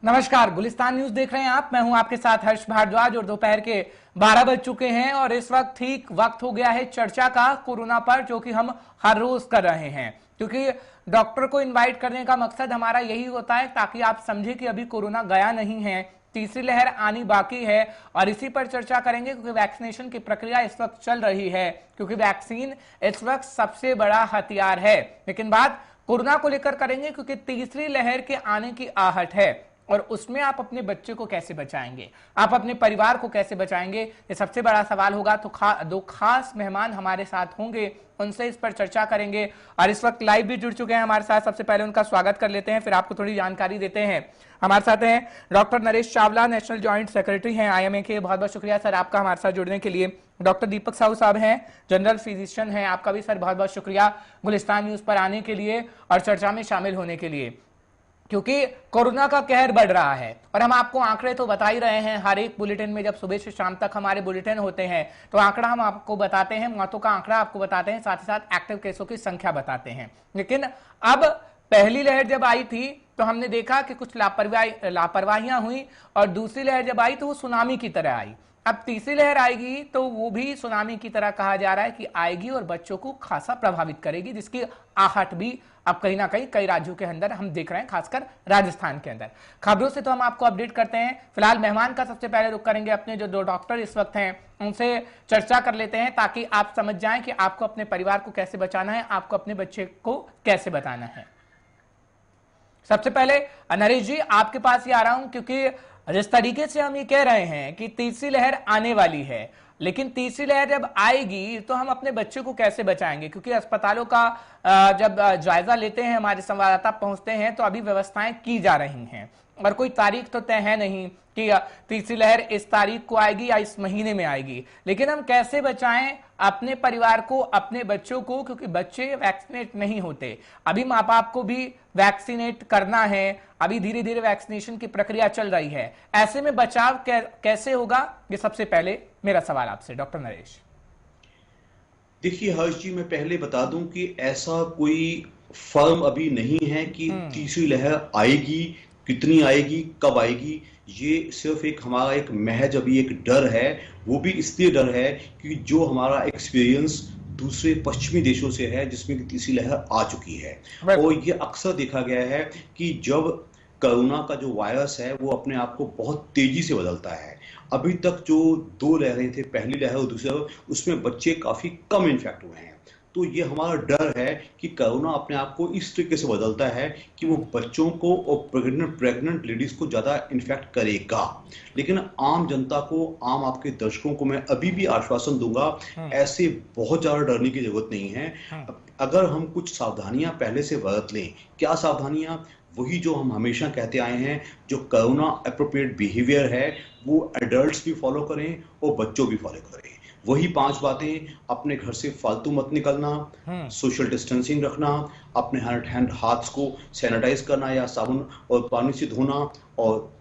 नमस्कार, गुलिस्तान न्यूज देख रहे हैं आप। मैं हूं आपके साथ हर्ष भारद्वाज और दोपहर के 12 बज चुके हैं और इस वक्त ठीक वक्त हो गया है चर्चा का कोरोना पर, जो कि हम हर रोज कर रहे हैं, क्योंकि डॉक्टर को इनवाइट करने का मकसद हमारा यही होता है ताकि आप समझे कि अभी कोरोना गया नहीं है, तीसरी लहर आनी बाकी है और इसी पर चर्चा करेंगे क्योंकि वैक्सीनेशन की प्रक्रिया इस वक्त चल रही है, क्योंकि वैक्सीन इस वक्त सबसे बड़ा हथियार है। लेकिन बात कोरोना को लेकर करेंगे क्योंकि तीसरी लहर के आने की आहट है और उसमें आप अपने बच्चे को कैसे बचाएंगे, आप अपने परिवार को कैसे बचाएंगे, ये सबसे बड़ा सवाल होगा। तो दो खास मेहमान हमारे साथ होंगे, उनसे इस पर चर्चा करेंगे और इस वक्त लाइव भी जुड़ चुके हैं हमारे साथ। सबसे पहले उनका स्वागत कर लेते हैं, फिर आपको थोड़ी जानकारी देते हैं। हमारे साथ हैं doctor Naresh Chawla, national joint secretary हैं IMA के। बहुत बहुत शुक्रिया सर आपका हमारे साथ जुड़ने के लिए। डॉक्टर दीपक साहू साहब हैं, जनरल फिजिशियन हैं, आपका भी सर बहुत बहुत शुक्रिया गुलिस्तान न्यूज पर आने के लिए और चर्चा में शामिल होने के लिए, क्योंकि कोरोना का कहर बढ़ रहा है और हम आपको आंकड़े तो बता ही रहे हैं। हर एक बुलेटिन में जब सुबह से शाम तक हमारे बुलेटिन होते हैं तो आंकड़ा हम आपको बताते हैं, मौतों का आंकड़ा आपको बताते हैं, साथ ही साथ एक्टिव केसों की संख्या बताते हैं। लेकिन अब पहली लहर जब आई थी तो हमने देखा कि कुछ लापरवाहियां हुई और दूसरी लहर जब आई तो वो सुनामी की तरह आई। अब तीसरी लहर आएगी तो वो भी सुनामी की तरह कहा जा रहा है कि आएगी और बच्चों को खासा प्रभावित करेगी, जिसकी आहट भी अब कहीं ना कहीं कई राज्यों के अंदर हम देख रहे हैं, खासकर राजस्थान के अंदर। खबरों से तो हम आपको अपडेट करते हैं। फिलहाल मेहमान का सबसे पहले रुख करेंगे, अपने जो दो डॉक्टर इस वक्त हैं उनसे चर्चा कर लेते हैं ताकि आप समझ जाएं कि आपको अपने परिवार को कैसे बचाना है, आपको अपने बच्चे को कैसे बताना है। सबसे पहले नरेश जी आपके पास ही आ रहा हूं, क्योंकि जिस तरीके से हम ये कह रहे हैं कि तीसरी लहर आने वाली है, लेकिन तीसरी लहर जब आएगी तो हम अपने बच्चे को कैसे बचाएंगे, क्योंकि अस्पतालों का जब जायजा लेते हैं, हमारे संवाददाता पहुंचते हैं तो अभी व्यवस्थाएं की जा रही हैं और कोई तारीख तो तय है नहीं कि तीसरी लहर इस तारीख को आएगी या इस महीने में आएगी। लेकिन हम कैसे बचाएं अपने परिवार को, अपने बच्चों को, क्योंकि बच्चे वैक्सीनेट नहीं होते। अभी माँ बाप को भी वैक्सीनेट करना है, अभी धीरे धीरे वैक्सीनेशन की प्रक्रिया चल रही है। ऐसे में बचाव कैसे होगा, ये सबसे पहले मेरा सवाल आपसे डॉक्टर नरेश। देखिए हर्ष जी, मैं पहले बता दूं कि ऐसा कोई फर्म अभी नहीं है कि तीसरी लहर आएगी, कितनी आएगी, कब आएगी। ये सिर्फ एक हमारा एक महज अभी एक डर है। वो भी इसलिए डर है कि जो हमारा एक्सपीरियंस दूसरे पश्चिमी देशों से है जिसमें तीसरी लहर आ चुकी है। और ये अक्सर देखा गया है कि जब कोरोना का जो वायरस है वो अपने आप को बहुत तेजी से बदलता है। अभी तक जो दो लहरें थे, पहली लहर और दूसरी लहर, उसमें बच्चे काफी कम इन्फेक्ट हुए हैं। तो ये हमारा डर है कि कोरोना अपने आप को इस तरीके से बदलता है कि वो बच्चों को और प्रेग्नेंट लेडीज को ज्यादा इन्फेक्ट करेगा। लेकिन आम जनता को, आम आपके दर्शकों को मैं अभी भी आश्वासन दूंगा, ऐसे बहुत ज्यादा डरने की जरूरत नहीं है। अगर हम कुछ सावधानियां पहले से बरत लें। क्या सावधानियां? वही जो हम हमेशा कहते आए हैं, जो कोरोना एप्रोप्रिएट बिहेवियर है वो एडल्ट्स भी फॉलो करें और बच्चों भी फॉलो करें। वही 5 बातें: अपने घर से फालतू मत निकलना, सोशल डिस्टेंसिंग रखना, अपने हाथ को सैनिटाइज करना या साबुन और पानी से धोना, और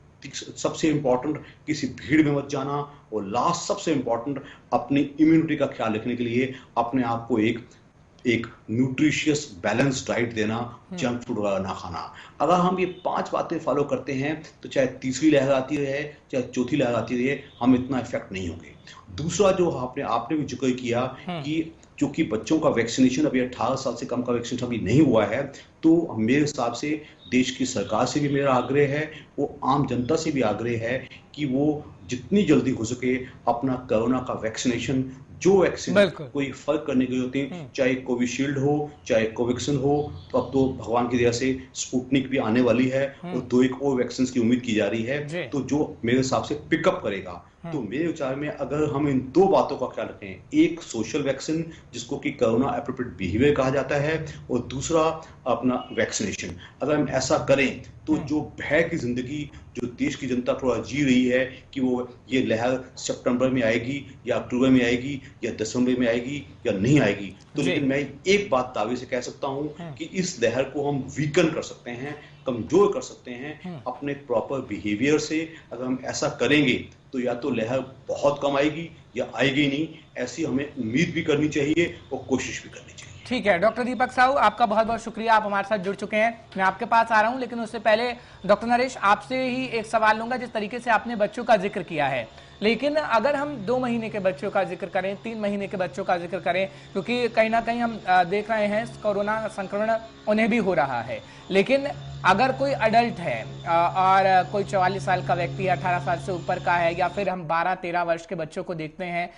सबसे इंपॉर्टेंट किसी भीड़ में मत जाना, और लास्ट सबसे इंपॉर्टेंट अपनी इम्यूनिटी का ख्याल रखने के लिए अपने आप को एक न्यूट्रिशियस बैलेंस डाइट देना, जंक फूड वगैरह ना खाना। अगर हम ये 5 बातें फॉलो करते हैं तो चाहे तीसरी लहर आती रहे चाहे चौथी लहर आती रहे, हम इतना इफेक्ट नहीं होंगे। दूसरा जो आपने भी जिक्र किया कि चूंकि बच्चों का वैक्सीनेशन अभी 18 साल से कम का वैक्सीनेशन अभी नहीं हुआ है, तो मेरे हिसाब से देश की सरकार से भी मेरा आग्रह है, वो आम जनता से भी आग्रह है कि वो जितनी जल्दी हो सके अपना कोरोना का वैक्सीनेशन, जो वैक्सीन कोई फर्क करने की होती है, चाहे कोविशील्ड हो चाहे कोवैक्सीन हो, तो अब तो भगवान की दया से स्पुतनिक भी आने वाली है और 2 और वैक्सीन की उम्मीद की जा रही है, तो जो मेरे हिसाब से पिकअप करेगा। तो मेरे विचार में अगर हम इन 2 बातों का ख्याल रखें, एक सोशल वैक्सीन जिसको कि कोरोना एप्रोप्रिएट बिहेवियर कहा जाता है, और दूसरा अपना वैक्सीनेशन, अगर हम ऐसा करें तो जो भय की जिंदगी जो देश की जनता थोड़ा जी रही है कि वो ये लहर सितंबर में आएगी या अक्टूबर में आएगी या दिसंबर में आएगी या नहीं आएगी, तो लेकिन मैं एक बात दावे से कह सकता हूं कि इस लहर को हम वीकन कर सकते हैं, कमजोर कर सकते हैं अपने प्रॉपर बिहेवियर से। अगर हम ऐसा करेंगे तो या तो लहर बहुत कम आएगी या आएगी नहीं। ऐसी हमें उम्मीद भी करनी चाहिए और कोशिश भी करनी चाहिए। ठीक है डॉक्टर दीपक साहू, आपका बहुत बहुत शुक्रिया, आप हमारे साथ जुड़ चुके हैं। मैं आपके पास आ रहा हूं, लेकिन उससे पहले डॉक्टर नरेश आपसे ही एक सवाल लूंगा। जिस तरीके से आपने बच्चों का जिक्र किया है, लेकिन अगर हम 2 महीने के बच्चों का जिक्र करें, 3 महीने के बच्चों का जिक्र करें, क्योंकि कहीं ना कहीं हम देख रहे हैं कोरोना संक्रमण उन्हें भी हो रहा है, लेकिन अगर कोई अडल्ट है और कोई 44 साल का व्यक्ति 18 साल से ऊपर का है, या फिर हम 12-13 वर्ष के बच्चों को देखते हैं,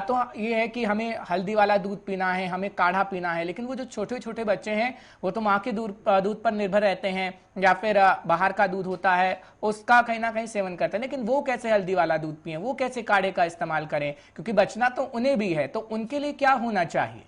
तो ये है कि हमें हल्दी वाला दूध पीना है, हमें काढ़ा पीना है। लेकिन वो जो छोटे छोटे बच्चे हैं वो तो माँ के दूध पर निर्भर रहते हैं, या फिर बाहर का दूध होता है उसका कहीं ना कहीं सेवन करते हैं। लेकिन वो कैसे हल्दी वाला दूध पिए, वो कैसे काढ़े का इस्तेमाल करें, क्योंकि बचना तो उन्हें भी है। तो उनके लिए क्या होना चाहिए?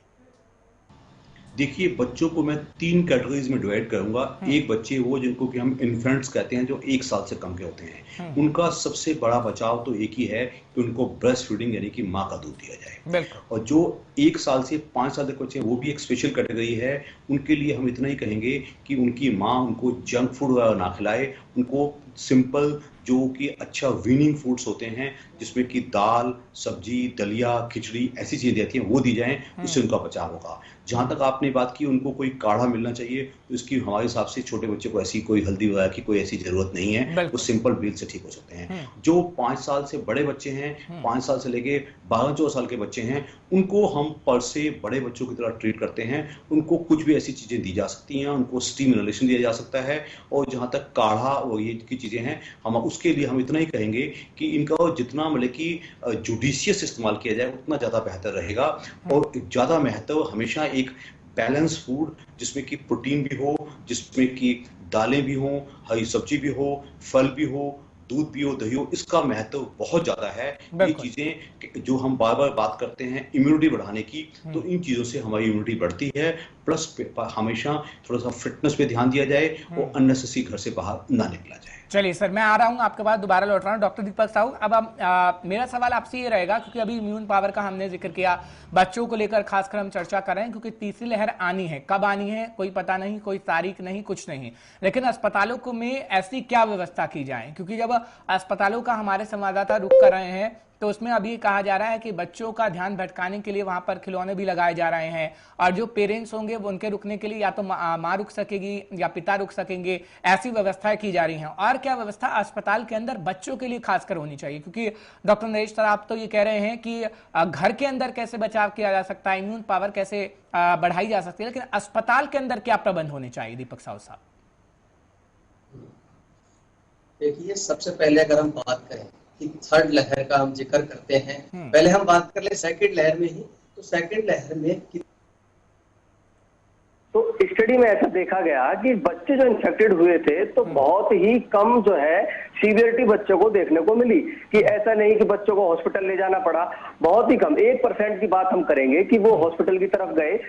देखिए, बच्चों को मैं 3 कैटेगरीज में डिवाइड करूंगा। एक बच्चे वो जिनको कि हम इन्फेंट्स कहते हैं, जो 1 साल से कम के होते हैं। उनका सबसे बड़ा बचाव तो एक ही है कि उनको ब्रेस्ट फीडिंग यानी कि माँ का दूध दिया जाए। और जो 1 साल से 5 साल तक बच्चे हैं, वो भी एक स्पेशल कैटेगरी है। उनके लिए हम इतना ही कहेंगे कि उनकी माँ उनको जंक फूड ना खिलाए, उनको सिंपल जो कि अच्छा वीनिंग फूड्स होते हैं, जिसमें कि दाल, सब्जी, दलिया, खिचड़ी ऐसी चीजें आती हैं, वो दी जाएं, उससे उनका बचाव होगा। जहां तक आपने बात की उनको कोई काढ़ा मिलना चाहिए, तो इसकी हमारे हिसाब से छोटे बच्चे को ऐसी कोई हल्दी वगैरह की कोई ऐसी जरूरत नहीं है, वो सिंपल मील से ठीक हो सकते हैं। जो 5 साल से बड़े बच्चे हैं, 5 साल से लेके 12-14 साल के बच्चे हैं, उनको हम पर से बड़े बच्चों की तरह ट्रीट करते हैं। उनको कुछ भी ऐसी चीजें दी जा सकती हैं, उनको स्टीम इनहेलेशन दिया जा सकता है। और जहां तक काढ़ा और ये की चीजें हैं, हम उसके लिए हम इतना ही कहेंगे कि इनका जितना मतलब कि जुडिशियस इस्तेमाल किया जाए उतना ज्यादा बेहतर रहेगा। और ज्यादा महत्व हमेशा एक बैलेंस फूड, जिसमें कि प्रोटीन भी हो, जिसमें कि दालें भी हो, हरी सब्जी भी हो, फल भी हो, दूध भी हो, दही हो, इसका महत्व बहुत ज्यादा है। ये चीजें जो हम बार बार बात करते हैं इम्यूनिटी बढ़ाने की, तो इन चीजों से हमारी इम्यूनिटी बढ़ती है। प्लस हमेशा थोड़ा सा फिटनेस पे ध्यान दिया जाए और अननेसेसरी घर से बाहर ना निकला जाए। चलिए सर, मैं आ रहा हूं आपके पास, दोबारा लौट रहा हूं डॉक्टर दीपक साहू। अब मेरा सवाल आपसे ये रहेगा, क्योंकि अभी इम्यून पावर का हमने जिक्र किया, बच्चों को लेकर खासकर हम चर्चा कर रहे हैं, क्योंकि तीसरी लहर आनी है। कब आनी है कोई पता नहीं, कोई तारीख नहीं, कुछ नहीं। लेकिन अस्पतालों को में ऐसी क्या व्यवस्था की जाए, क्योंकि जब अस्पतालों का हमारे संवाददाता रुख कर रहे हैं, तो उसमें अभी कहा जा रहा है कि बच्चों का ध्यान भटकाने के लिए वहां पर खिलौने भी लगाए जा रहे हैं, और जो पेरेंट्स होंगे वो उनके रुकने के लिए या तो माँ रुक सकेगी या पिता रुक सकेंगे, ऐसी व्यवस्थाएं की जा रही हैं। और क्या व्यवस्था अस्पताल के अंदर बच्चों के लिए खासकर होनी चाहिए, क्योंकि डॉक्टर नरेश सर आप तो ये कह रहे हैं कि घर के अंदर कैसे बचाव किया जा सकता है, इम्यून पावर कैसे बढ़ाई जा सकती है, लेकिन अस्पताल के अंदर क्या प्रबंध होने चाहिए? दीपक साहू साहब, देखिए, सबसे पहले अगर हम बात करें कि 3rd लहर का हम जिक्र करते हैं, पहले हम बात कर ले 2nd लहर में ही। तो 2nd लहर में तो स्टडी में ऐसा देखा गया कि बच्चे जो इन्फेक्टेड हुए थे, तो बहुत ही कम जो है सीवियरिटी बच्चों को देखने को मिली। कि ऐसा नहीं कि बच्चों को हॉस्पिटल ले जाना पड़ा, बहुत ही कम 1% की बात हम करेंगे कि वो हॉस्पिटल की तरफ गए।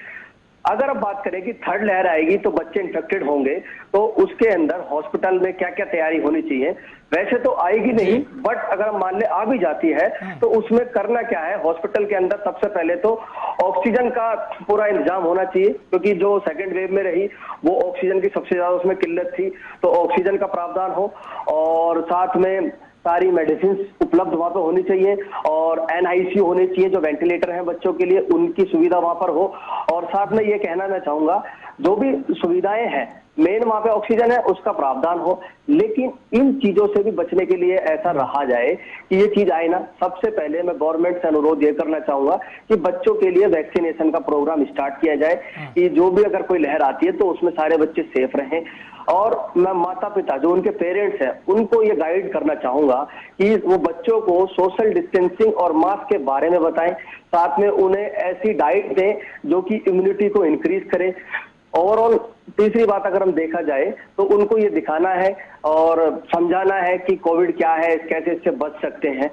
अगर अब बात करें कि 3rd लहर आएगी तो बच्चे इन्फेक्टेड होंगे, तो उसके अंदर हॉस्पिटल में क्या क्या तैयारी होनी चाहिए? वैसे तो आएगी नहीं, बट अगर मान ले आ भी जाती है तो उसमें करना क्या है? हॉस्पिटल के अंदर सबसे पहले तो ऑक्सीजन का पूरा इंतजाम होना चाहिए, क्योंकि जो 2nd वेव में रही वो ऑक्सीजन की सबसे ज्यादा उसमें किल्लत थी, तो ऑक्सीजन का प्रावधान हो, और साथ में सारी मेडिसिन उपलब्ध वहां पर होनी चाहिए, और NICU होने चाहिए, जो वेंटिलेटर हैं बच्चों के लिए उनकी सुविधा वहां पर हो। और साथ में ये कहना मैं चाहूंगा, जो भी सुविधाएं हैं, मेन वहां पे ऑक्सीजन है उसका प्रावधान हो, लेकिन इन चीजों से भी बचने के लिए ऐसा रहा जाए कि ये चीज आए ना, सबसे पहले मैं गवर्नमेंट से अनुरोध ये करना चाहूंगा कि बच्चों के लिए वैक्सीनेशन का प्रोग्राम स्टार्ट किया जाए, कि जो भी अगर कोई लहर आती है तो उसमें सारे बच्चे सेफ रहें। और मैं माता पिता जो उनके पेरेंट्स हैं उनको ये गाइड करना चाहूंगा कि वो बच्चों को सोशल डिस्टेंसिंग और मास्क के बारे में बताएं, साथ में उन्हें ऐसी डाइट दें जो कि इम्यूनिटी को इंक्रीज करे। ओवरऑल तीसरी बात अगर हम देखा जाए तो उनको ये दिखाना है और समझाना है कि कोविड क्या है, कैसे इससे बच सकते हैं।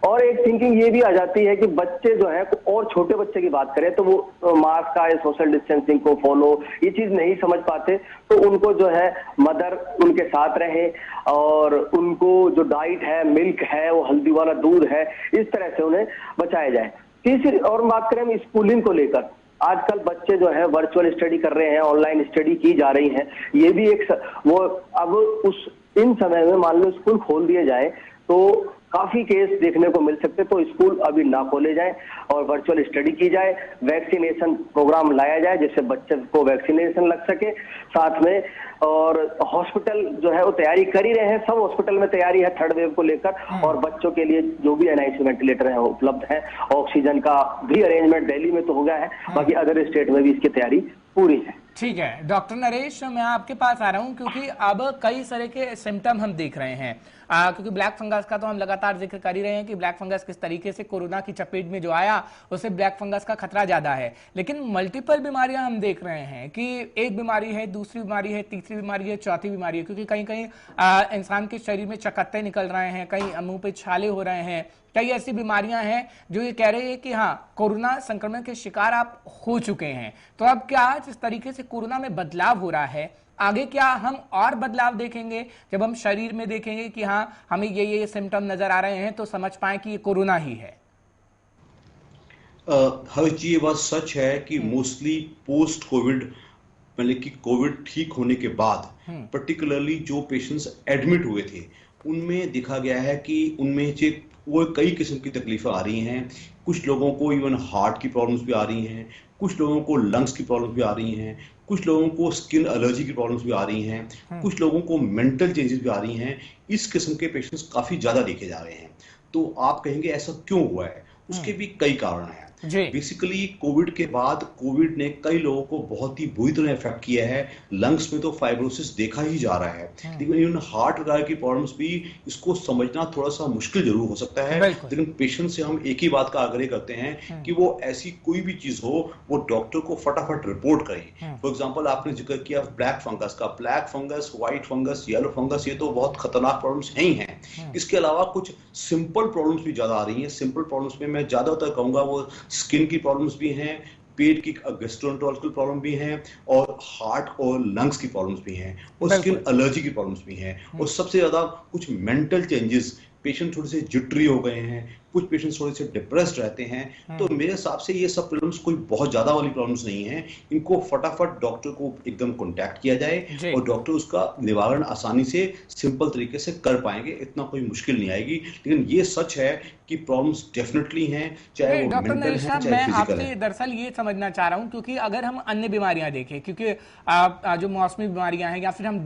और एक थिंकिंग ये भी आ जाती है कि बच्चे जो है, और छोटे बच्चे की बात करें तो वो मास्क का, सोशल डिस्टेंसिंग को फॉलो ये चीज नहीं समझ पाते, तो उनको जो है मदर उनके साथ रहे, और उनको जो डाइट है, मिल्क है, वो हल्दी वाला दूध है, इस तरह से उन्हें बचाया जाए। तीसरी और बात करें हम स्कूलिंग को लेकर, आजकल बच्चे जो है वर्चुअल स्टडी कर रहे हैं, ऑनलाइन स्टडी की जा रही है, ये भी एक वो अब उस इन समय में मान लो स्कूल खोल दिए जाए तो काफी केस देखने को मिल सकते, तो स्कूल अभी ना खोले जाए और वर्चुअल स्टडी की जाए, वैक्सीनेशन प्रोग्राम लाया जाए जिससे बच्चे को वैक्सीनेशन लग सके साथ में। और हॉस्पिटल जो है वो तैयारी कर ही रहे हैं, सब हॉस्पिटल में तैयारी है थर्ड वेव को लेकर, और बच्चों के लिए जो भी एनआईसी वेंटिलेटर है उपलब्ध है। ऑक्सीजन का भी अरेंजमेंट दिल्ली में तो हो गया है, बाकी अदर स्टेट में भी इसकी तैयारी पूरी है। ठीक है डॉक्टर नरेश, मैं आपके पास आ रहा हूं क्योंकि अब कई तरह के सिम्टम हम देख रहे हैं, क्योंकि ब्लैक फंगस का तो हम लगातार जिक्र कर ही रहे हैं कि ब्लैक फंगस किस तरीके से कोरोना की चपेट में जो आया उससे ब्लैक फंगस का खतरा ज्यादा है, लेकिन मल्टीपल बीमारियां हम देख रहे हैं कि एक बीमारी है, दूसरी बीमारी है, तीसरी बीमारी है, चौथी बीमारी है, क्योंकि कहीं कहीं इंसान के शरीर में चकत्ते निकल रहे हैं, कहीं मुंह पे छाले हो रहे हैं, कई ऐसी बीमारियां हैं जो ये कह रहे हैं कि हाँ कोरोना संक्रमण के शिकार आप हो चुके हैं। तो अब क्या जिस तरीके से कोरोना में बदलाव हो रहा है, आगे क्या हम और बदलाव देखेंगे जब हम शरीर में देखेंगे कि हाँ हमें ये सिम्टम नजर आ रहे हैं, तो समझ पाए कि ये कोरोना ही है? हर जी ये बात सच है कि मोस्टली पोस्ट कोविड, मतलब कि कोविड ठीक होने के बाद पर्टिकुलरली जो पेशेंट्स एडमिट हुए थे उनमें देखा गया है कि उनमें से वो कई किस्म की तकलीफें आ रही हैं। कुछ लोगों को इवन हार्ट की प्रॉब्लम्स भी आ रही हैं, कुछ लोगों को लंग्स की प्रॉब्लम्स भी आ रही हैं, कुछ लोगों को स्किन एलर्जी की प्रॉब्लम्स भी आ रही हैं, कुछ लोगों को मेंटल चेंजेस भी आ रही हैं। इस किस्म के पेशेंट्स काफी ज्यादा देखे जा रहे हैं। तो आप कहेंगे ऐसा क्यों हुआ है? उसके भी कई कारण हैं। बेसिकली कोविड के बाद कोविड ने कई लोगों को बहुत ही बुरी तरह इफेक्ट किया है। लंग्स में तो फाइब्रोसिस देखा ही जा रहा है, लेकिन इवन हार्ट वगैरह की प्रॉब्लम्स भी, इसको समझना थोड़ा सा मुश्किल जरूर हो सकता है, लेकिन पेशेंट से हम एक ही बात का आग्रह करते हैं कि वो ऐसी कोई भी चीज हो वो डॉक्टर को फटाफट रिपोर्ट करें। फॉर एग्जाम्पल आपने जिक्र किया ब्लैक फंगस का, black fungus, white fungus, yellow fungus, ये तो बहुत खतरनाक प्रॉब्लम्स ही हैं। इसके अलावा कुछ सिंपल प्रॉब्लम्स भी ज्यादा आ रही हैं। सिंपल प्रॉब्लम्स में मैं ज्यादातर कहूंगा वो स्किन की प्रॉब्लम्स भी हैं, पेट की गैस्ट्रोएंटेरोलॉजिकल प्रॉब्लम भी हैं, और हार्ट और लंग्स की प्रॉब्लम्स भी हैं, और स्किन एलर्जी की प्रॉब्लम्स भी हैं, और सबसे ज्यादा कुछ मेंटल चेंजेस। पेशेंट थोड़े से जिटरी हो गए हैं, कुछ पेशेंट्स थोड़े से डिप्रेस्ड रहते हैं। तो मेरे हिसाब से ये सब प्रॉब्लम्स कोई बहुत ज्यादा वाली प्रॉब्लम्स नहीं है। इनको फटाफट डॉक्टर को एकदम कांटेक्ट किया जाए और डॉक्टर उसका निवारण आसानी से सिंपल तरीके से कर पाएंगे, इतना कोई मुश्किल नहीं आएगी। लेकिन ये सच है कि प्रॉब्लम्स डेफिनेटली हैं, चाहे वो डॉक्टर मेंटल नरेश, है चाहे मैं फिजिकल है। आपसे दरअसल ये समझना चाह रहा हूं, क्योंकि अगर हम अन्य बीमारियां देखें, क्योंकि जो मौसमी बीमारियां हैं या फिर हम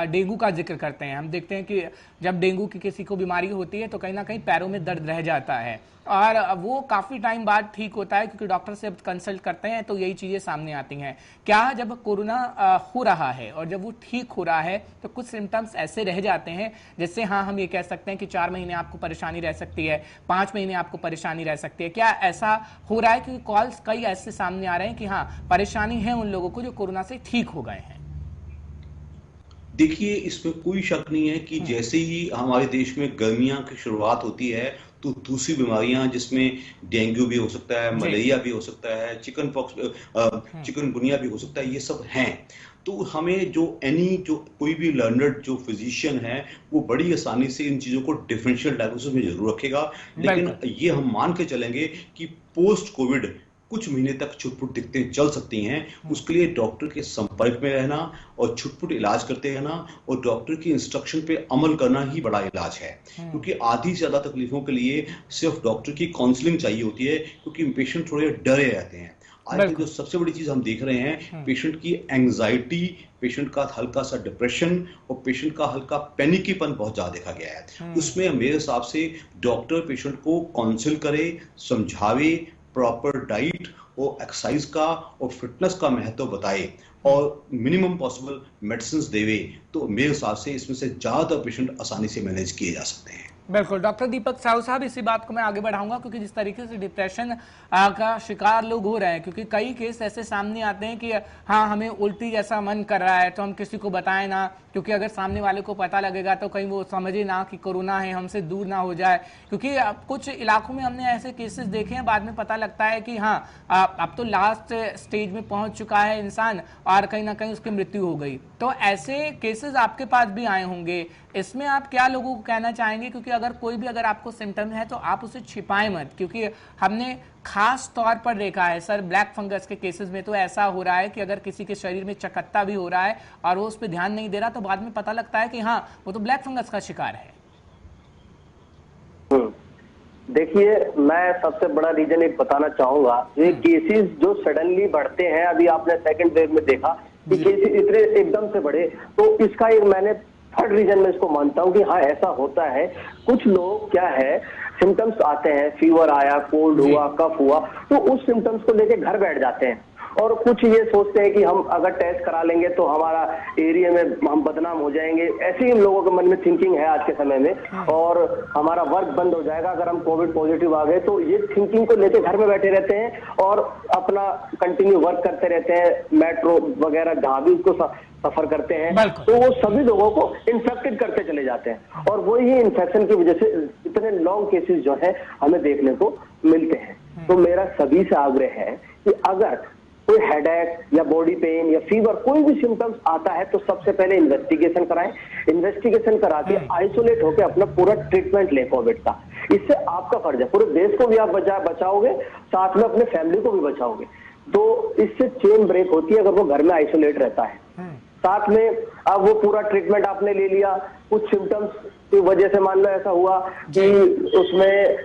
डेंगू का जिक्र करते हैं, हम देखते हैं कि जब डेंगू की किसी को बीमारी होती है तो कहीं ना कहीं पैरों में दर्द रह जाता है और वो काफी टाइम बाद ठीक होता है, क्योंकि डॉक्टर से कंसल्ट करते हैं तो यही चीजें सामने आती हैं। क्या जब कोरोना हो रहा है और जब वो ठीक हो रहा है तो कुछ सिम्टम्स ऐसे रह जाते हैं जिससे हाँ हम ये कह सकते हैं कि 4 महीने आपको परेशानी रह सकती है, 5 महीने आपको परेशानी रह सकती है? क्या ऐसा हो रहा है? क्योंकि कॉल्स कई ऐसे सामने आ रहे हैं कि हाँ परेशानी है उन लोगों को जो कोरोना से ठीक हो गए हैं। देखिए, इसमें कोई शक नहीं है कि जैसे ही हमारे देश में गर्मियां की शुरुआत होती है तो दूसरी बीमारियां, जिसमें डेंगू भी हो सकता है, मलेरिया भी हो सकता है, चिकनगुनिया भी हो सकता है, ये सब हैं। तो हमें जो कोई भी लर्नर्ड जो फिजिशियन है वो बड़ी आसानी से इन चीजों को डिफरेंशियल डायग्नोसिस में जरूर रखेगा। लेकिन ये हम मान के चलेंगे कि पोस्ट कोविड कुछ महीने तक छुटपुट दिक्कतें चल सकती हैं। उसके लिए डॉक्टर के संपर्क में रहना और छुटपुट इलाज करते रहना और डॉक्टर की इंस्ट्रक्शन पे अमल करना ही बड़ा इलाज है, क्योंकि आधी से ज्यादा तकलीफों के लिए सिर्फ डॉक्टर की काउंसलिंग चाहिए होती है, क्योंकि पेशेंट थोड़े डरे रहते हैं। आज जो सबसे बड़ी चीज हम देख रहे हैं, पेशेंट की एंग्जाइटी, पेशेंट का हल्का सा डिप्रेशन और पेशेंट का हल्का पैनिकीपन बहुत ज्यादा देखा गया है। उसमें मेरे हिसाब से डॉक्टर पेशेंट को काउंसिल करे, समझावे, प्रॉपर डाइट और एक्सरसाइज का और फिटनेस का महत्व बताए और मिनिमम पॉसिबल मेडिसिन देवे, तो मेरे हिसाब से इसमें से ज्यादातर पेशेंट आसानी से मैनेज किए जा सकते हैं। बिल्कुल डॉक्टर दीपक साहू साहब, इसी बात को मैं आगे बढ़ाऊंगा, क्योंकि जिस तरीके से डिप्रेशन का शिकार लोग हो रहे हैं, क्योंकि कई केस ऐसे सामने आते हैं कि हाँ हमें उल्टी जैसा मन कर रहा है तो हम किसी को बताएं ना, क्योंकि अगर सामने वाले को पता लगेगा तो कहीं वो समझे ना कि कोरोना है, हमसे दूर ना हो जाए। क्योंकि कुछ इलाकों में हमने ऐसे केसेस देखे हैं, बाद में पता लगता है कि हाँ अब तो लास्ट स्टेज में पहुंच चुका है इंसान और कहीं ना कहीं उसकी मृत्यु हो गई। तो ऐसे केसेस आपके पास भी आए होंगे, इसमें आप क्या लोगों को कहना चाहेंगे? क्योंकि अगर आपको सिम्टम है तो आप उसे छिपाएं मत, क्योंकि हमने खास तौर पर देखा है सर ब्लैक फंगस के केसेस में तो ऐसा हो रहा है कि अगर किसी के शरीर में चकत्ता भी हो रहा है और वो उस पर ध्यान नहीं दे रहा तो बाद में पता लगता है कि हाँ वो तो ब्लैक फंगस का शिकार है। देखिए, मैं सबसे बड़ा रीजन एक बताना चाहूंगा, ये केसेस जो सडनली बढ़ते हैं, अभी आपने सेकंड वेव में देखा कि केसेस इतने एकदम से बढ़े, तो इसका एक मैंने थर्ड रीजन में इसको मानता हूँ कि हाँ ऐसा होता है। कुछ लोग क्या है, सिम्टम्स आते हैं, फीवर आया, कोल्ड हुआ, कफ हुआ, तो उस सिम्टम्स को लेके घर बैठ जाते हैं और कुछ ये सोचते हैं कि हम अगर टेस्ट करा लेंगे तो हमारा एरिया में हम बदनाम हो जाएंगे। ऐसे ही लोगों के मन में थिंकिंग है आज के समय में, और हमारा वर्क बंद हो जाएगा अगर हम कोविड पॉजिटिव आ गए, तो ये थिंकिंग को लेके घर में बैठे रहते हैं और अपना कंटिन्यू वर्क करते रहते हैं, मेट्रो वगैरह जहां भी उसको सफर करते हैं, तो वो सभी लोगों को इन्फेक्टेड करते चले जाते हैं और वही इन्फेक्शन की वजह से इतने लॉन्ग केसेस जो है हमें देखने को मिलते हैं। तो मेरा सभी से आग्रह है कि अगर कोई हेडेक या बॉडी पेन या फीवर कोई भी सिम्टम्स आता है तो सबसे पहले इन्वेस्टिगेशन कराएं। इन्वेस्टिगेशन करा के आइसोलेट होकर अपना पूरा ट्रीटमेंट लें कोविड का। इससे आपका फर्ज है, पूरे देश को भी आप बचाओगे, साथ में अपने फैमिली को भी बचाओगे। तो इससे चेन ब्रेक होती है अगर वो घर में आइसोलेट रहता है। साथ में अब वो पूरा ट्रीटमेंट आपने ले लिया, कुछ सिम्टम्स की वजह से मान लो ऐसा हुआ कि उसमें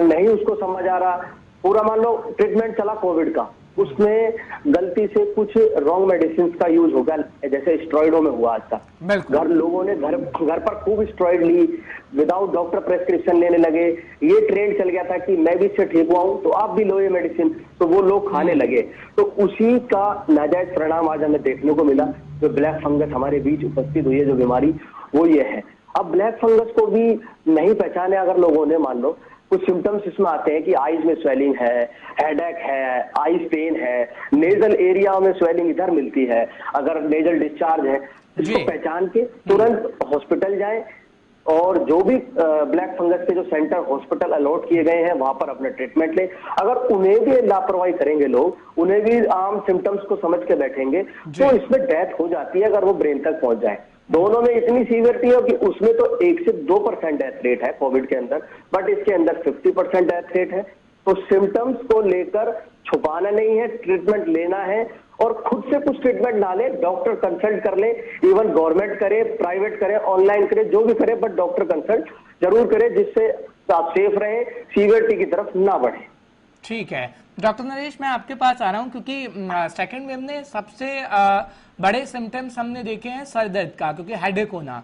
नहीं उसको समझ आ रहा, पूरा मान लो ट्रीटमेंट चला कोविड का, उसमें गलती से कुछ रॉन्ग मेडिसिन का यूज हो गया, जैसे स्टेरॉइडों में हुआ आज तक। लोगों ने घर पर खूब स्टेरॉइड ली, विदाउट डॉक्टर प्रेस्क्रिप्शन लेने लगे। ये ट्रेंड चल गया था कि मैं भी इससे ठीक हुआ हूं तो आप भी लो ये मेडिसिन, तो वो लोग खाने लगे। तो उसी का नाजायज परिणाम आज हमें देखने को मिला। जो ब्लैक फंगस हमारे बीच उपस्थित हुई है जो बीमारी, वो ये है। अब ब्लैक फंगस को भी नहीं पहचाने अगर लोगों ने, मान लो कुछ सिम्टम्स इसमें आते हैं कि आईज में स्वेलिंग है, हेडेक है, आईज पेन है, नेजल एरिया में स्वेलिंग इधर मिलती है, अगर नेजल डिस्चार्ज है, इसको पहचान के तुरंत हॉस्पिटल जाएं और जो भी ब्लैक फंगस के जो सेंटर हॉस्पिटल अलॉट किए गए हैं वहां पर अपना ट्रीटमेंट लें। अगर उन्हें भी लापरवाही करेंगे लोग, उन्हें भी आम सिम्टम्स को समझ के बैठेंगे, तो इसमें डेथ हो जाती है अगर वो ब्रेन तक पहुंच जाए। दोनों में इतनी सीवियरिटी है कि उसमें तो 1 से 2% डेथ रेट है कोविड के अंदर, बट इसके अंदर 50% डेथ रेट है। तो सिम्टम्स को लेकर छुपाना नहीं है, ट्रीटमेंट लेना है और खुद से कुछ ट्रीटमेंट ना ले, डॉक्टर कंसल्ट कर ले। इवन गवर्नमेंट करे, प्राइवेट करे, ऑनलाइन करे, जो भी करे, बट डॉक्टर कंसल्ट जरूर करे, जिससे आप सेफ रहे, सीवियरिटी की तरफ ना बढ़े। ठीक है डॉक्टर नरेश, मैं आपके पास आ रहा हूं क्योंकि सेकेंड वेव ने सबसे बड़े सिम्टम्स हमने देखे हैं सर दर्द का, क्योंकि हेडेक होना।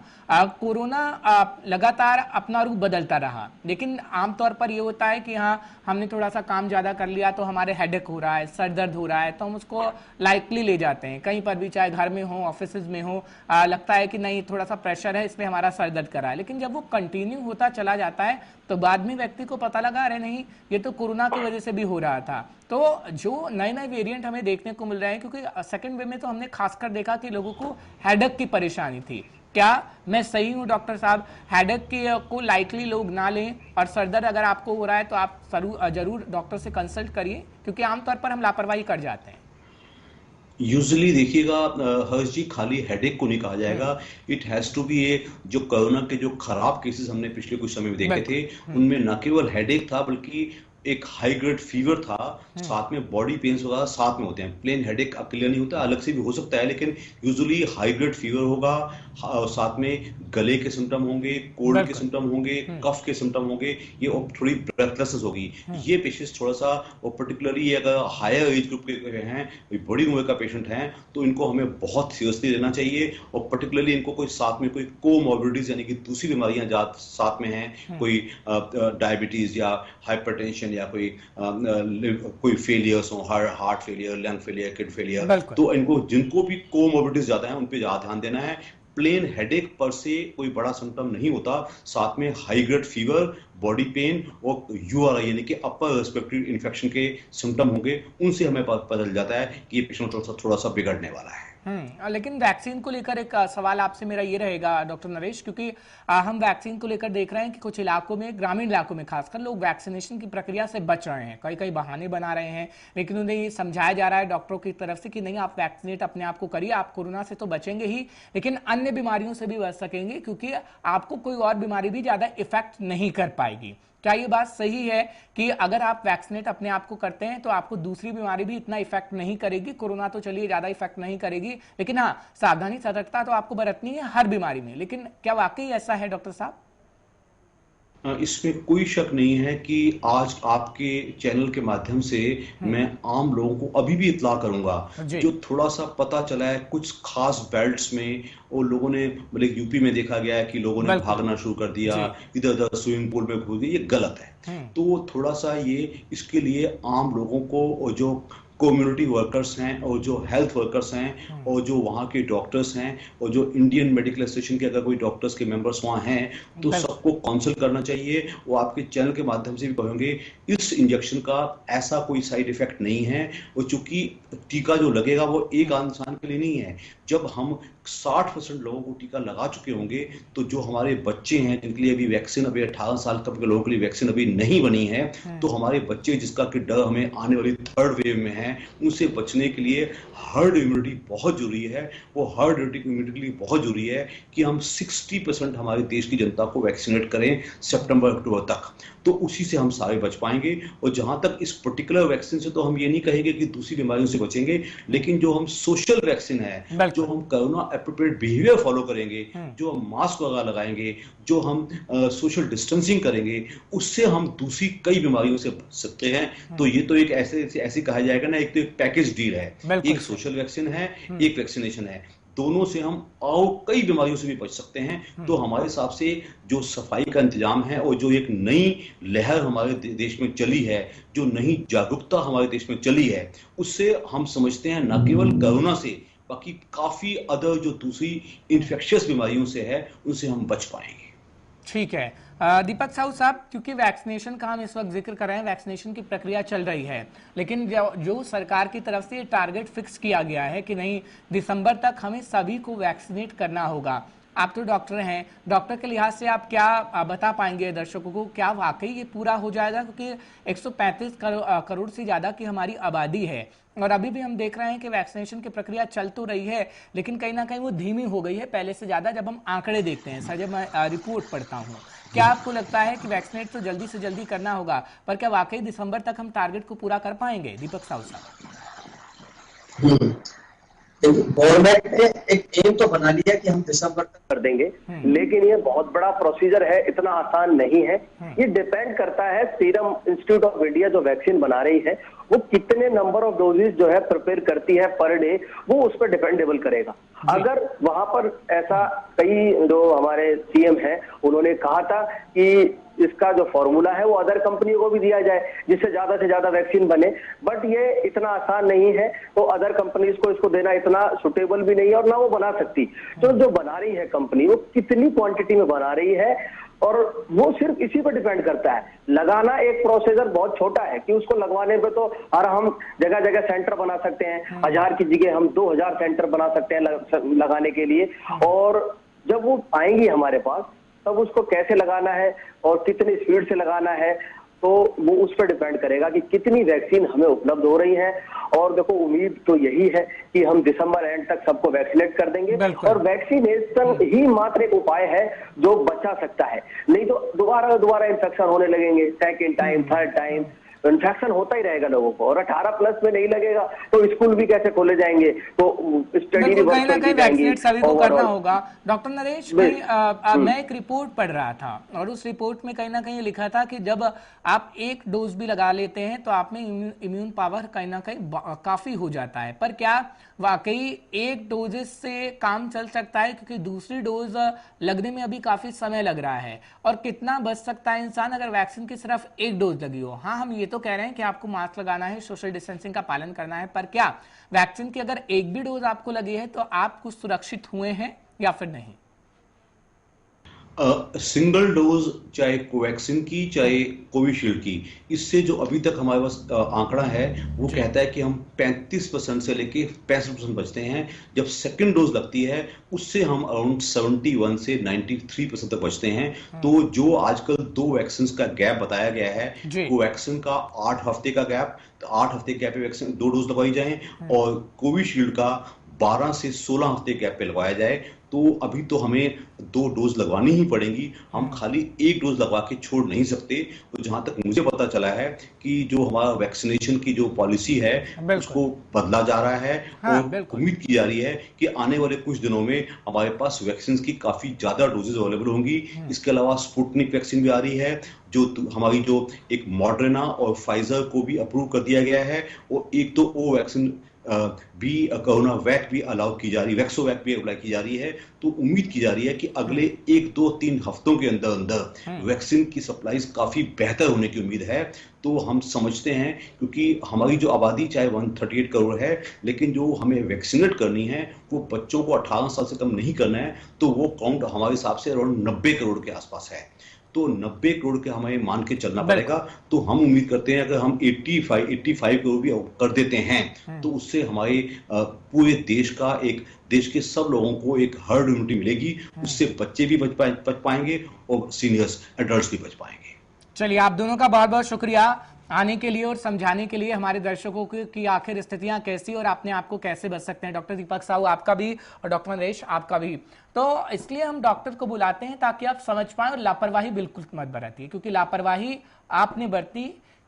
कोरोना लगातार अपना रूप बदलता रहा, लेकिन आमतौर पर ये होता है कि हाँ हमने थोड़ा सा काम ज्यादा कर लिया तो हमारे हेडेक हो रहा है, सर दर्द हो रहा है, तो हम उसको लाइटली ले जाते हैं। कहीं पर भी, चाहे घर में हो, ऑफिस में हो, लगता है कि नहीं थोड़ा सा प्रेशर है इसलिए हमारा सर दर्द कर रहा है। लेकिन जब वो कंटिन्यू होता चला जाता है तो बाद में व्यक्ति को पता लगा, अरे नहीं ये तो कोरोना की वजह से भी हो रहा था। तो जो नए नए वेरिएंट हमें देखने को मिल रहे हैं, क्योंकि सेकंड वेव में तो हमने खासकर देखा कि लोगों को हेडेक की परेशानी थी। क्या मैं सही हूं डॉक्टर साहब? हेडेक को लाइटली लोग ना लें और सर दर्द अगर आपको हो रहा है तो आप जरूर डॉक्टर से कंसल्ट करिए, क्योंकि आमतौर पर हम लापरवाही कर जाते हैं। यूजुअली देखिएगा हर्ष जी, खाली हेडेक को नहीं कहा जाएगा, इट हैज टू बी ए, जो कोरोना के जो खराब केसेस हमने पिछले कुछ समय में देखे थे उनमें न केवल हेडेक था बल्कि एक हाई ग्रेड फीवर था, साथ में बॉडी पेन्स वगैरह साथ में होते हैं। प्लेन हेडेक अकेले नहीं होता, अलग से भी हो सकता है, लेकिन यूजुअली हाई ग्रेड फीवर होगा, साथ में गले के सिम्टम होंगे, कोल्ड के सिम्टम होंगे, कफ के सिम्टम होंगे, ये थोड़ी ब्रेथलेसनेस होगी। ये पेशेंट्स थोड़ा सा, और पर्टिकुलरली अगर हायर एज ग्रुप के हैं, बड़ी उम्र का पेशेंट हैं, तो इनको हमें बहुत सीरियसली लेना चाहिए। और पर्टिकुलरली इनको कोई साथ में कोई कोमॉर्बिडिटीज यानी कि दूसरी बीमारियां साथ में हैं, कोई डायबिटीज या हाइपरटेंशन या कोई फेलियर्स हो, heart failure, lung failure, kidney failure, तो इनको जिनको भी कोमॉर्बिडिटीज ज्यादा हैं उन पे ज्यादा ध्यान देना है। प्लेन हेडेक पर से कोई बड़ा सिम्टम नहीं होता, साथ में high grade fever, body pain और यूआरआई यानी कि अपर रेस्पिरेटरी इन्फेक्शन के सिम्टम होंगे, उनसे हमें पता चल जाता है कि ये पेशेंट थोड़ा सा बिगड़ने वाला है। लेकिन वैक्सीन को लेकर एक सवाल आपसे मेरा ये रहेगा डॉक्टर नरेश, क्योंकि हम वैक्सीन को लेकर देख रहे हैं कि कुछ इलाकों में, ग्रामीण इलाकों में खासकर, लोग वैक्सीनेशन की प्रक्रिया से बच रहे हैं, कई कई बहाने बना रहे हैं, लेकिन उन्हें ये समझाया जा रहा है डॉक्टरों की तरफ से कि नहीं आप वैक्सीनेट अपने आप को करिए, आप कोरोना से तो बचेंगे ही लेकिन अन्य बीमारियों से भी बच सकेंगे, क्योंकि आपको कोई और बीमारी भी ज्यादा इफेक्ट नहीं कर पाएगी। क्या ये बात सही है कि अगर आप वैक्सीनेट अपने आप को करते हैं तो आपको दूसरी बीमारी भी इतना इफेक्ट नहीं करेगी? कोरोना तो चलिए ज्यादा इफेक्ट नहीं करेगी, लेकिन हाँ सावधानी सतर्कता तो आपको बरतनी है हर बीमारी में। लेकिन क्या वाकई ऐसा है डॉक्टर साहब? इसमें कोई शक नहीं है कि आज आपके चैनल के माध्यम से मैं आम लोगों को अभी भी इत्तला करूंगा जो थोड़ा सा पता चला है कुछ खास बेल्ट्स में और लोगों ने मतलब यूपी में देखा गया है कि लोगों ने भागना शुरू कर दिया, इधर उधर स्विमिंग पूल में घुस गए, ये गलत है। तो थोड़ा सा ये इसके लिए आम लोगों को और जो कम्युनिटी वर्कर्स हैं और जो हेल्थ वर्कर्स हैं और जो वहाँ के डॉक्टर्स हैं और जो इंडियन मेडिकल एसोसिएशन के अगर कोई डॉक्टर्स के मेंबर्स वहाँ हैं तो सबको काउंसिल करना चाहिए। वो आपके चैनल के माध्यम से भी कहेंगे इस इंजेक्शन का ऐसा कोई साइड इफेक्ट नहीं है, और चूंकि टीका जो लगेगा वो एक इंसान के लिए नहीं है। जब हम 60% लोगों को टीका लगा चुके होंगे तो जो हमारे बच्चे हैं जिनके लिए अभी वैक्सीन, अभी 18 साल तक के लोगों के लिए वैक्सीन अभी नहीं बनी है, तो हमारे बच्चे जिसका कि डर हमें आने वाली थर्ड वेव में है, उनसे बचने के लिए हर्ड इम्यूनिटी बहुत जरूरी है। वो हर्ड इम्यूनिटी के लिए बहुत जरूरी है कि हम 60% हमारे देश की जनता को वैक्सीनेट करें सितंबर अक्टूबर तक, तो उसी से हम सारे बच पाएंगे। और जहां तक इस पर्टिकुलर वैक्सीन से तो हम ये नहीं कहेंगे कि दूसरी बीमारियों से बचेंगे, लेकिन जो हम सोशल वैक्सीन है, जो हम कोरोना एप्रोप्रिएट बिहेवियर फॉलो करेंगे, जो हम मास्क वगैरह लगाएंगे, जो हम सोशल डिस्टेंसिंग करेंगे, उससे हम दूसरी कई बीमारियों से बच सकते हैं। तो ये तो एक ऐसे कहा जाएगा ना, एक तो एक पैकेज डील है, एक सोशल वैक्सीन है, एक वैक्सीनेशन है, दोनों से हम और कई बीमारियों से भी बच सकते हैं। तो हमारे हिसाब से जो सफाई का इंतजाम है और जो एक नई लहर हमारे देश में चली है, जो नई जागरूकता हमारे देश में चली है, उससे हम समझते हैं न केवल कोरोना से बाकी काफी अदर जो दूसरी इन्फेक्शियस बीमारियों से है उनसे हम बच पाएंगे। ठीक है दीपक साहू साहब, क्योंकि वैक्सीनेशन का हम इस वक्त जिक्र कर रहे हैं, वैक्सीनेशन की प्रक्रिया चल रही है, लेकिन जो सरकार की तरफ से ये टारगेट फिक्स किया गया है कि नहीं दिसंबर तक हमें सभी को वैक्सीनेट करना होगा, आप तो डॉक्टर हैं, डॉक्टर के लिहाज से आप क्या बता पाएंगे दर्शकों को, क्या वाकई ये पूरा हो जाएगा? क्योंकि 135 करोड़ से ज्यादा की हमारी आबादी है और अभी भी हम देख रहे हैं कि वैक्सीनेशन की प्रक्रिया चल तो रही है, लेकिन कहीं ना कहीं वो धीमी हो गई है पहले से ज्यादा। जब हम आंकड़े देखते हैं सर, जब मैं रिपोर्ट पढ़ता हूँ, क्या आपको लगता है कि वैक्सीनेट तो जल्दी से जल्दी करना होगा, पर क्या वाकई दिसंबर तक हम टारगेट को पूरा कर पाएंगे? दीपक साहू साहब, गवर्नमेंट ने एक एम तो बना लिया कि हम दिसंबर तक कर देंगे, लेकिन ये बहुत बड़ा प्रोसीजर है, इतना आसान नहीं है। ये डिपेंड करता है सीरम इंस्टीट्यूट ऑफ इंडिया जो वैक्सीन बना रही है वो कितने नंबर ऑफ डोजेज जो है प्रिपेयर करती है पर डे, वो उस पर डिपेंडेबल करेगा। अगर वहां पर ऐसा, कई जो हमारे सीएम हैं उन्होंने कहा था कि इसका जो फॉर्मूला है वो अदर कंपनियों को भी दिया जाए जिससे ज्यादा से ज्यादा वैक्सीन बने, बट ये इतना आसान नहीं है, तो अदर कंपनीज को इसको देना इतना सुटेबल भी नहीं है और ना वो बना सकती। तो जो बना रही है कंपनी वो कितनी क्वांटिटी में बना रही है और वो सिर्फ इसी पर डिपेंड करता है। लगाना एक प्रोसीजर बहुत छोटा है कि उसको लगवाने पे तो हर हम जगह जगह सेंटर बना सकते हैं, 1000 की जगह हम 2000 सेंटर बना सकते हैं लगाने के लिए, और जब वो आएंगी हमारे पास तब उसको कैसे लगाना है और कितनी स्पीड से लगाना है, तो वो उस पर डिपेंड करेगा कि कितनी वैक्सीन हमें उपलब्ध हो रही है। और देखो उम्मीद तो यही है कि हम दिसंबर एंड तक सबको वैक्सीनेट कर देंगे, और वैक्सीनेशन ही मात्र एक उपाय है जो बचा सकता है, नहीं तो दोबारा इन्फेक्शन होने लगेंगे, second time third time infection होता ही रहेगा लोगों को, और 18+ में नहीं लगेगा तो स्कूल भी कैसे खोले जाएंगे, तो स्टडी भी कहीं ना कहीं वैक्सीनेट सभी को करना होगा। डॉक्टर नरेश, मैं एक रिपोर्ट पढ़ रहा था और उस रिपोर्ट में कहीं ना कहीं लिखा था कि जब आप एक डोज भी लगा लेते हैं तो आप में इम्यून पावर कहीं ना कहीं काफी हो जाता है, पर क्या वाकई एक डोजेस से काम चल सकता है? क्योंकि दूसरी डोज लगने में अभी काफी समय लग रहा है, और कितना बच सकता है इंसान अगर वैक्सीन की सिर्फ एक डोज लगी हो? हाँ, हम ये तो कह रहे हैं कि आपको मास्क लगाना है, सोशल डिस्टेंसिंग का पालन करना है, पर क्या वैक्सीन की अगर एक भी डोज आपको लगी है तो आप कुछ सुरक्षित हुए हैं या फिर नहीं? सिंगल डोज चाहे कोवैक्सीन की चाहे कोविशील्ड की, इससे जो अभी तक हमारे पास आंकड़ा है वो कहता है कि हम 35% से लेके 65% बचते हैं। जब सेकंड डोज लगती है उससे हम अराउंड 71 से 93% तक बचते हैं। तो जो आजकल 2 वैक्सीन का गैप बताया गया है, कोवैक्सीन का 8 हफ्ते का गैप, तो 8 हफ्ते के गैप पे वैक्सीन 2 डोज लगवाई जाए, और कोविशील्ड का 12 से 16 हफ्ते गैप पे लगवाया जाए। तो अभी तो हमें 2 डोज लगवानी ही पड़ेंगी, हम खाली 1 डोज लगवा के छोड़ नहीं सकते। तो जहां तक मुझे पता चला है कि जो हमारा वैक्सीनेशन की जो पॉलिसी है उसको बदला जा रहा है। हाँ, और उम्मीद की जा रही है कि आने वाले कुछ दिनों में हमारे पास वैक्सीन की काफी ज्यादा डोजेज अवेलेबल होंगी। इसके अलावा स्पुतनिक वैक्सीन भी आ रही है, जो हमारी जो एक मॉडर्ना और फाइजर को भी अप्रूव कर दिया गया है, और एक तो वो वैक्सीन भी कोरोना वैक भी अलाउ की जा रही है, वैक्सोवैक भी अप्लाई की जा रही है। तो उम्मीद की जा रही है कि अगले 1, 2, 3 हफ्तों के अंदर अंदर वैक्सीन की सप्लाईज काफी बेहतर होने की उम्मीद है। तो हम समझते हैं, क्योंकि हमारी जो आबादी चाहे 138 करोड़ है, लेकिन जो हमें वैक्सीनेट करनी है वो बच्चों को 18 साल से कम नहीं करना है, तो वो काउंट हमारे हिसाब से अराउंड 90 करोड़ के आसपास है। तो 90 करोड़ के हमें मान के चलना पड़ेगा। तो हम उम्मीद करते हैं अगर हम 85 करोड़ भी कर देते हैं तो उससे हमारे पूरे देश का, एक देश के सब लोगों को एक हर्ड इम्यूनिटी मिलेगी। उससे बच्चे भी बच पाएंगे और सीनियर्स एडल्ट्स भी बच पाएंगे। चलिए, आप दोनों का बहुत बहुत शुक्रिया आने के लिए और समझाने के लिए हमारे दर्शकों की आखिर स्थितियां कैसी और अपने आप को कैसे बच सकते हैं। डॉक्टर दीपक साहू आपका भी और डॉक्टर नरेश आपका भी। तो इसलिए हम डॉक्टर को बुलाते हैं ताकि आप समझ पाएं, और लापरवाही बिल्कुल मत बरतिए, क्योंकि लापरवाही आपने बरती,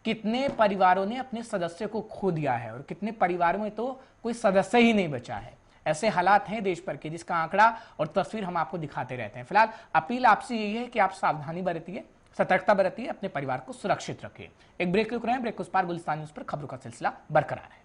कितने परिवारों ने अपने सदस्य को खो दिया है और कितने परिवारों में तो कोई सदस्य ही नहीं बचा है। ऐसे हालात हैं देश भर के, जिसका आंकड़ा और तस्वीर हम आपको दिखाते रहते हैं। फिलहाल अपील आपसे यही है कि आप सावधानी बरतिए, सतर्कता बरतिए, अपने परिवार को सुरक्षित रखिए। एक ब्रेक रुक रहे हैं, ब्रेक उस पार गुलिस्तान न्यूज पर खबरों का सिलसिला बरकरार है।